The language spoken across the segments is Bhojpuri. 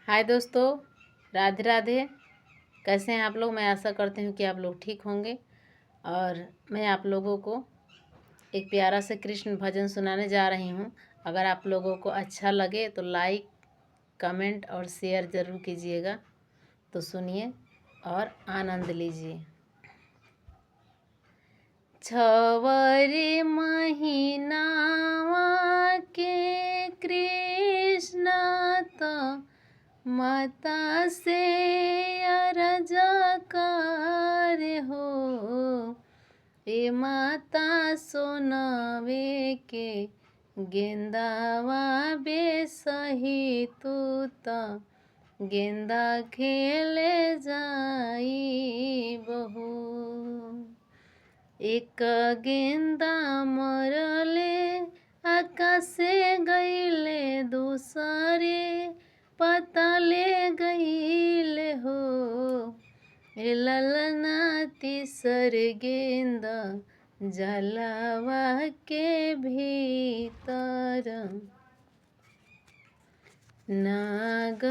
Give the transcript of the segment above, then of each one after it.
हाय दोस्तों, राधे राधे। कैसे हैं आप लोग? मैं आशा करती हूँ कि आप लोग ठीक होंगे। और मैं आप लोगों को एक प्यारा सा कृष्ण भजन सुनाने जा रही हूँ। अगर आप लोगों को अच्छा लगे तो लाइक, कमेंट और शेयर ज़रूर कीजिएगा। तो सुनिए और आनंद लीजिए। छवरे महीनावा के कृष्ण तो माता से अरज कर हो, ए माता सोनावे के गेंदावा बेसही तू तो गेंदा खेले जाई बहू। एक गेंदा मरले आकाशे गईले, दूसरे पताले गईले हो, ललना तीसर गेंदा जलावा के भीतर नाग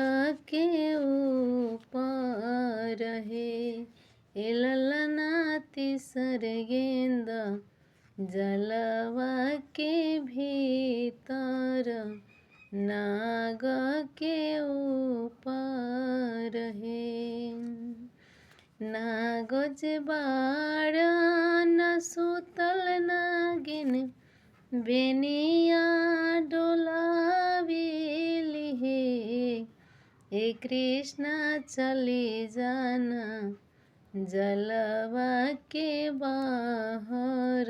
के ऊपर है, ललना तीसर गेंदा जलावा के भीतर नाग के ऊपर है। नाग जे बाड़ न सुतल नागिन बेनिया डोलाविली है, हे कृष्णा चली जाना जलवा के बाहर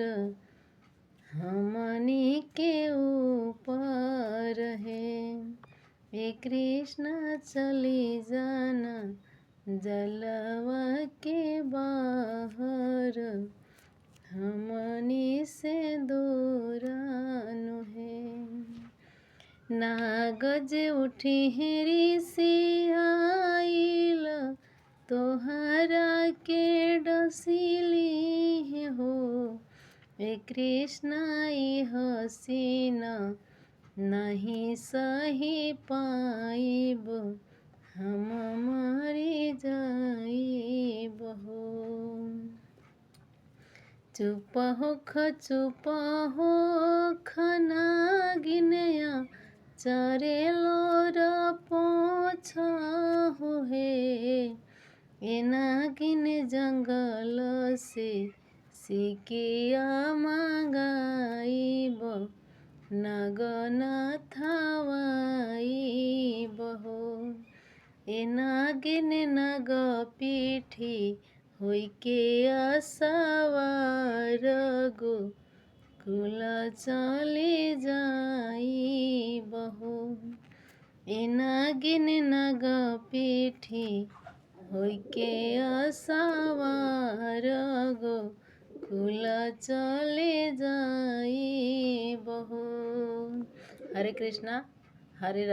हमनी के ऊपर है, हे कृष्णा चली जाना जलवा के बाहर हमनी से दूरानु है। नागज उठी हेरी सी आइल तोहरा के डसिली हो, ए कृष्णा ई हसीना नहीं सही पाइब, हम मरी जाइब हो। चुप होख नागिनया चरे लोर पोछा हो हे, ए नागिन जंगल से सिकिया मांगाइब, नगन थावाइब हो, ए नागिन नग पीठी होइके असवार गोकुल चली जाइब हो, ए नागिन नग पीठी होइके असवार गोकुल चली जाइब हो। हरे कृष्णा, हरे